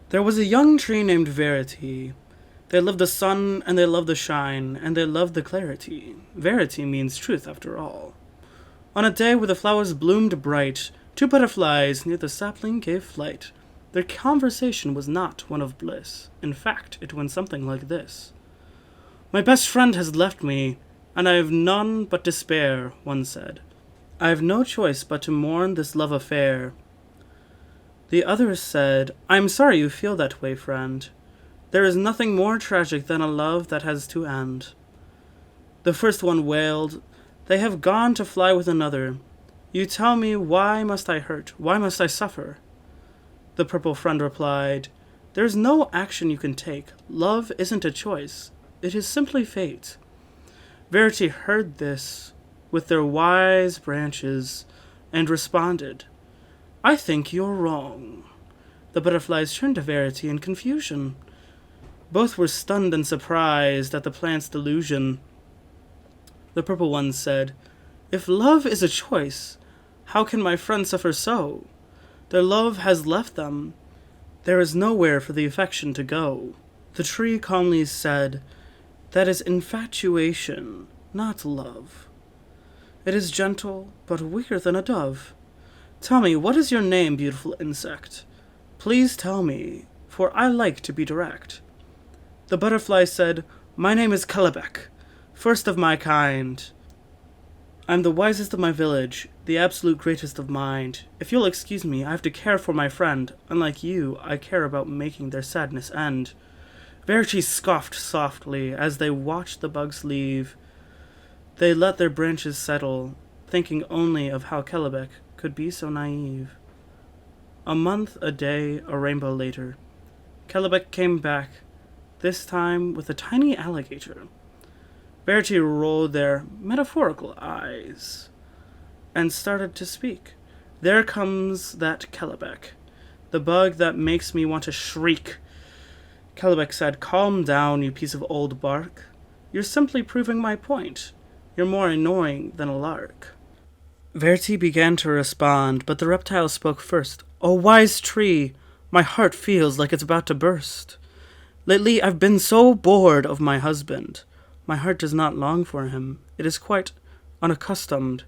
There was a young tree named Verity. They loved the sun, and they loved the shine, and they loved the clarity. Verity means truth, after all. On a day where the flowers bloomed bright, two butterflies near the sapling gave flight. Their conversation was not one of bliss. In fact, it went something like this. "My best friend has left me, and I have none but despair," one said. "I have no choice but to mourn this love affair." The other said, "I am sorry you feel that way, friend. There is nothing more tragic than a love that has to end." The first one wailed, "They have gone to fly with another. You tell me, why must I hurt? Why must I suffer?" The purple friend replied, "There is no action you can take. Love isn't a choice. It is simply fate." Verity heard this with their wise branches and responded, "I think you're wrong." The butterflies turned to Verity in confusion. Both were stunned and surprised at the plant's delusion. The purple one said, "If love is a choice, how can my friend suffer so? Their love has left them. There is nowhere for the affection to go." The tree calmly said, "That is infatuation, not love. It is gentle, but weaker than a dove. Tell me, what is your name, beautiful insect? Please tell me, for I like to be direct." The butterfly said, "My name is Kelebek, first of my kind. I'm the wisest of my village, the absolute greatest of mind. If you'll excuse me, I have to care for my friend. Unlike you, I care about making their sadness end." Verity scoffed softly as they watched the bugs leave. They let their branches settle, thinking only of how Kelebek could be so naive. A month, a day, a rainbow later, Kelebek came back, this time with a tiny alligator. Verity rolled their metaphorical eyes and started to speak. "There comes that Kelebek, the bug that makes me want to shriek." Kelebek said, "Calm down, you piece of old bark. You're simply proving my point. You're more annoying than a lark." Verity began to respond, but the reptile spoke first. "Oh, wise tree, my heart feels like it's about to burst. Lately I've been so bored of my husband. My heart does not long for him. It is quite unaccustomed."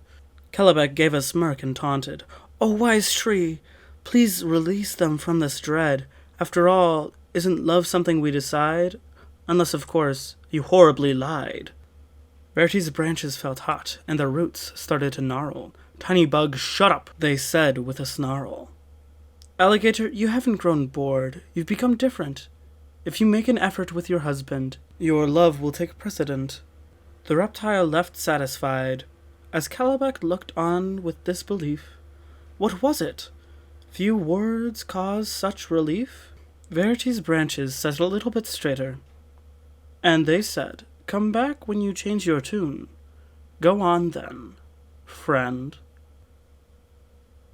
Kelebek gave a smirk and taunted, "Oh, wise tree, please release them from this dread. After all, isn't love something we decide? Unless, of course, you horribly lied." Verity's branches felt hot, and their roots started to gnarl. "Tiny bug, shut up," they said with a snarl. "Alligator, you haven't grown bored. You've become different. If you make an effort with your husband, your love will take precedent." The reptile left satisfied, as Kelebek looked on with disbelief. What was it? Few words caused such relief? Verity's branches set a little bit straighter, and they said, "Come back when you change your tune. Go on then, friend."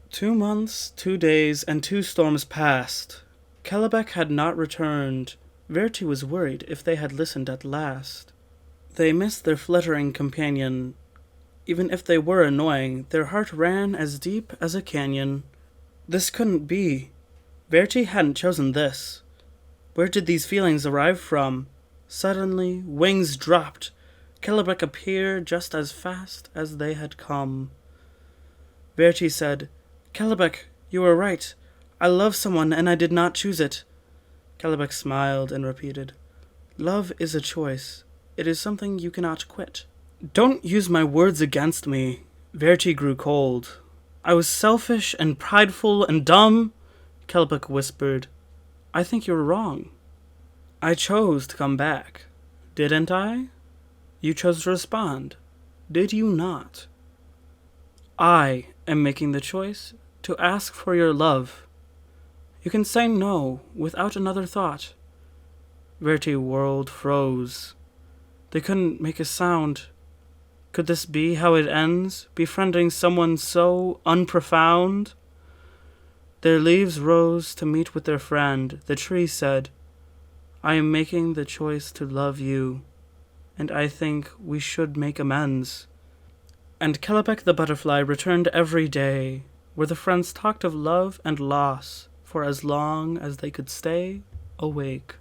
2 months, 2 days, and 2 storms passed. Kelebek had not returned. Verity was worried if they had listened at last. They missed their fluttering companion. Even if they were annoying, their heart ran as deep as a canyon. This couldn't be. Verity hadn't chosen this. Where did these feelings arrive from? Suddenly, wings dropped. Kelebek appeared just as fast as they had come. Verity said, "Kelebek, you were right. I love someone and I did not choose it." Kelebek smiled and repeated, "Love is a choice. It is something you cannot quit." "Don't use my words against me." Verity grew cold. "I was selfish and prideful and dumb." Kelebek whispered, "I think you're wrong. I chose to come back, didn't I? You chose to respond, did you not? I am making the choice to ask for your love. You can say no without another thought." Verity world froze. They couldn't make a sound. Could this be how it ends, befriending someone so unprofound? Their leaves rose to meet with their friend. The tree said, "I am making the choice to love you, and I think we should make amends." And Kelebek the butterfly returned every day, where the friends talked of love and loss, for as long as they could stay awake.